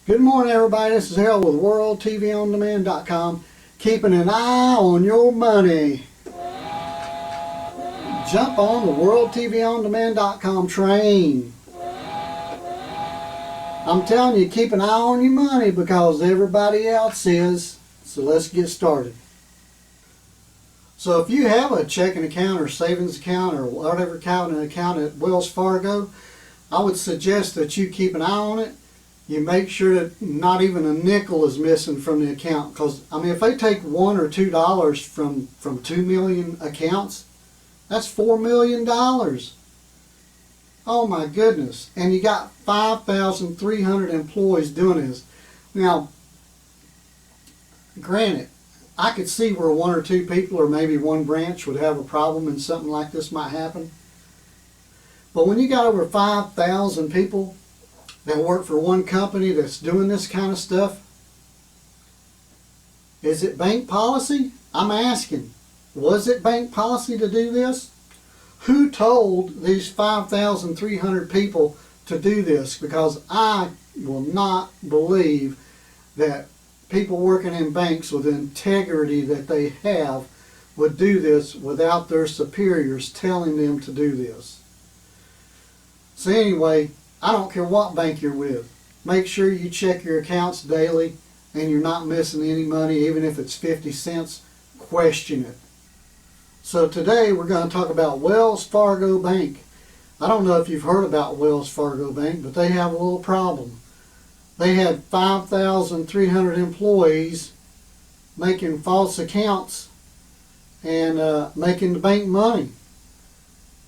Good morning, everybody. This is Harold with WorldTVOnDemand.com, keeping an eye on your money. Jump on the WorldTVOnDemand.com train. I'm telling you, keep an eye on your money because everybody else is. So let's get started. So if you have a checking account or savings account or whatever kind of account at Wells Fargo, I would suggest that you keep an eye on it. You make sure that not even a nickel is missing from the account, because I mean, if they take $1 or $2 from 2 million accounts, that's $4 million. Oh my goodness! And you got 5,300 employees doing this. Now, granted, I could see where 1 or 2 people or maybe one branch would have a problem and something like this might happen. But when you got over 5,000 people that work for one company that's doing this kind of stuff, is it bank policy? I'm asking, was it bank policy to do this? Who told these 5,300 people to do this? Because I will not believe that people working in banks with the integrity that they have would do this without their superiors telling them to do this. So anyway, I don't care what bank you're with. Make sure you check your accounts daily and you're not missing any money, even if it's 50 cents. Question it. So today we're going to talk about Wells Fargo Bank. I don't know if you've heard about Wells Fargo Bank, but they have a little problem. They had 5,300 employees making false accounts and making the bank money.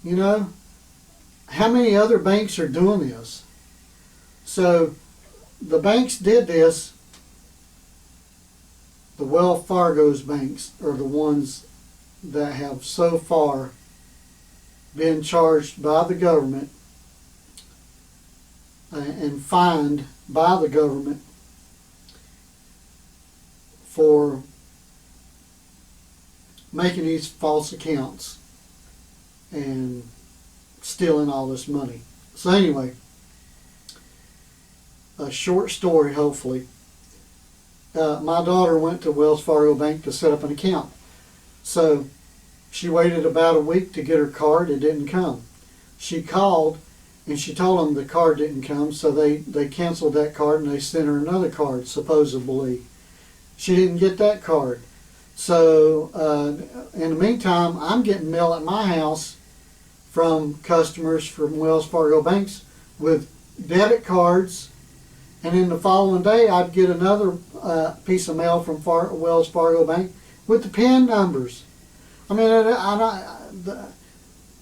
You know, how many other banks are doing this? So the banks did this. The Wells Fargo's banks are the ones that have so far been charged by the government and fined by the government for making these false accounts and stealing all this money. So anyway, a short story hopefully. My daughter went to Wells Fargo Bank to set up an account. So she waited about a week to get her card. It didn't come. She called and she told them the card didn't come, so they canceled that card and they sent her another card, supposedly. She didn't get that card. So in the meantime, I'm getting mail at my house from customers from Wells Fargo banks with debit cards, and then the following day I'd get another piece of mail from Wells Fargo Bank with the PIN numbers. I mean,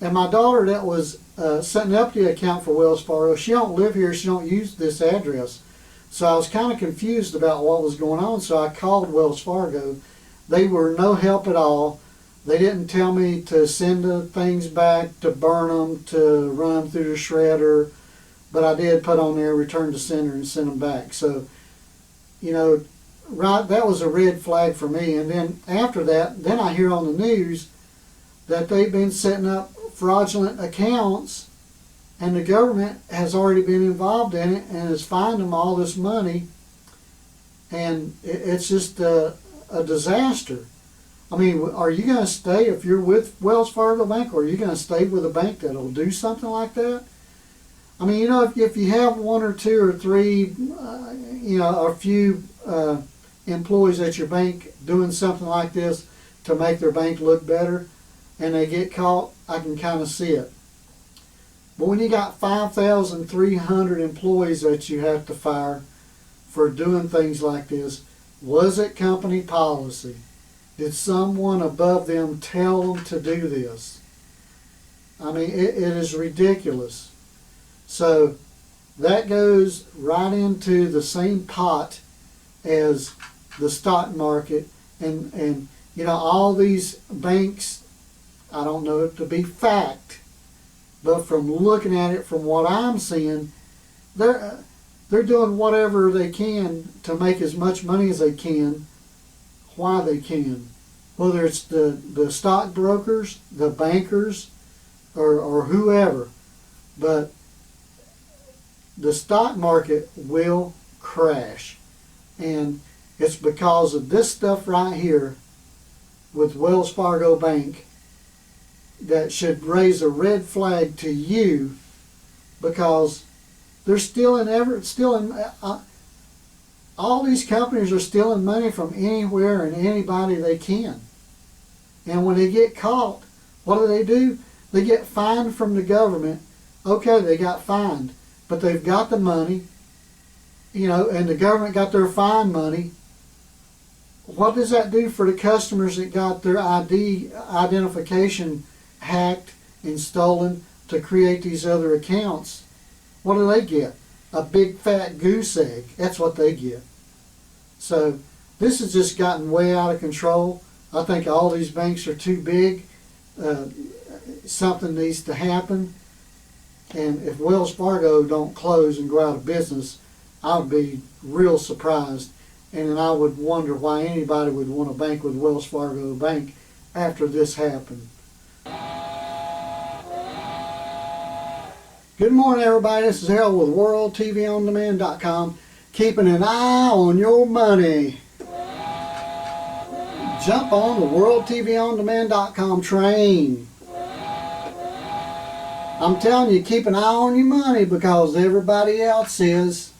and my daughter that was setting up the account for Wells Fargo, she don't live here, she don't use this address. So I was kind of confused about what was going on, so I called Wells Fargo. They were no help at all. They didn't tell me to send the things back, to burn them, to run them through the shredder, but I did put on there return to sender and send them back. So, you know, right, that was a red flag for me. And then after that, then I hear on the news that they've been setting up fraudulent accounts and the government has already been involved in it and has fined them all this money, and it's just a disaster. I mean, are you going to stay, if you're with Wells Fargo Bank, or are you going to stay with a bank that will do something like that? I mean, you know, if you have 1 or 2 or 3, you know, a few employees at your bank doing something like this to make their bank look better, and they get caught, I can kind of see it. But when you got 5,300 employees that you have to fire for doing things like this, was it company policy? Did someone above them tell them to do this? I mean, it is ridiculous. So that goes right into the same pot as the stock market, and you know, all these banks, I don't know it to be fact, but from looking at it, from what I'm seeing, they're doing whatever they can to make as much money as they can, why they can. Whether it's the stockbrokers, the bankers, or whoever. But the stock market will crash. And it's because of this stuff right here with Wells Fargo Bank that should raise a red flag to you, because they're all these companies are stealing money from anywhere and anybody they can. And when they get caught, what do? They get fined from the government. Okay, they got fined, but they've got the money, and the government got their fine money. What does that do for the customers that got their identification hacked and stolen to create these other accounts? What do they get? A big fat goose egg. That's what they get. So this has just gotten way out of control. I think all these banks are too big. Something needs to happen. And if Wells Fargo don't close and go out of business, I would be real surprised. And then I would wonder why anybody would want to bank with Wells Fargo Bank after this happened. Good morning, everybody. This is Harold with WorldTVOnDemand.com, keeping an eye on your money. Jump on the WorldTVOnDemand.com train. I'm telling you, keep an eye on your money because everybody else is.